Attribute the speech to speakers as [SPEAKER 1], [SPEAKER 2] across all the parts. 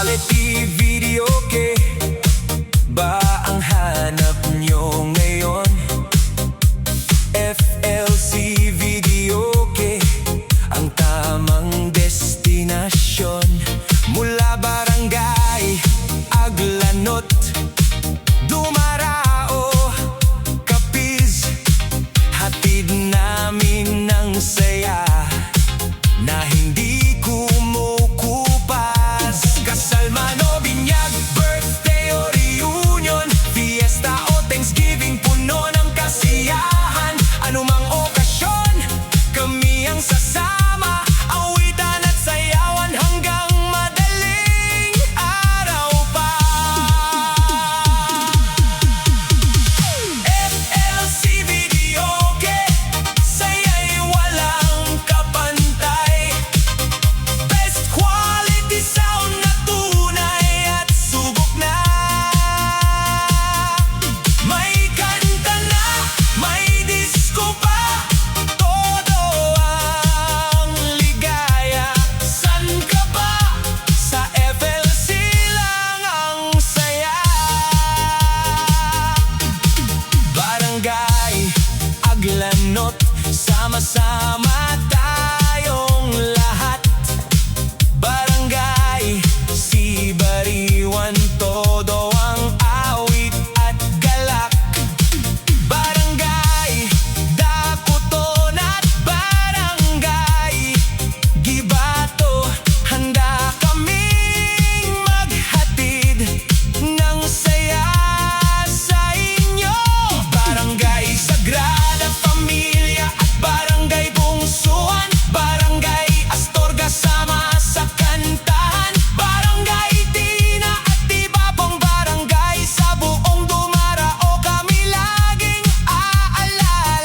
[SPEAKER 1] quality video ke ba ang hanap nyo ngayon? FLC Video ke ang tamang destinasyon. Mula Barangay Aglanot, Dumarao, Capiz, hatid namin ng saya na hindi kumukupas. Kasal man o binyag, birthday o reunion, fiesta o Thanksgiving, puno ng kasiyahan. Anumang okasyon, kami ang sasama, awitan at sayawan hanggang madaling araw pa. FLC Video ke saya'y walang kapantay. Best quality sound na tunay at subok na. May kanta na, may disco pa, todo ang ligaya. San ka ba? Sa FLC lang ang saya. Barangay Aglanot, sama-sama tayong lahat. Barangay Sibariwan, todo ang awit at galak. Barangay Dakuton at Barangay Gibato, handa kaming maghatid ng saya sa inyo. Barangay Sagrada Familia at Barangay Bungsuan, Barangay Astorga, sama sa kantahan. Barangay Tina at Tibabong, barangay sa buong Dumarao, kami laging aalalay.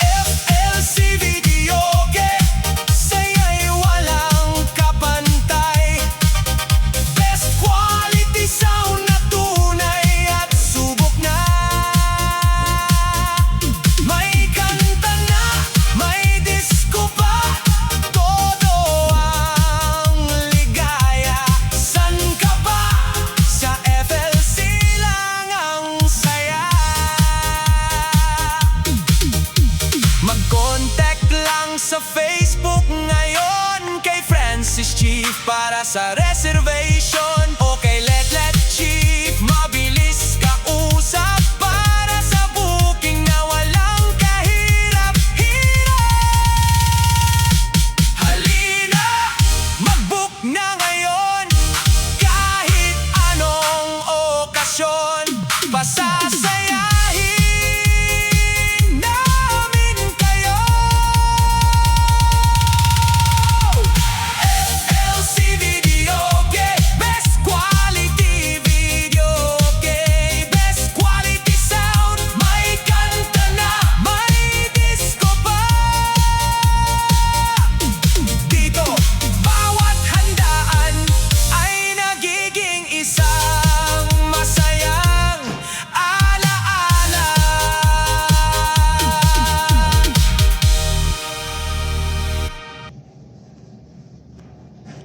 [SPEAKER 1] FLC Video ke saya'y walang kapantay. Best quality sound na tunay at subok na. May kanta na, may disco pa, todo ang ligaya. San ka ba? Sa FLC lang ang saya. Mag-contact lang sa Facebook ngayon kay Francis Chief para sa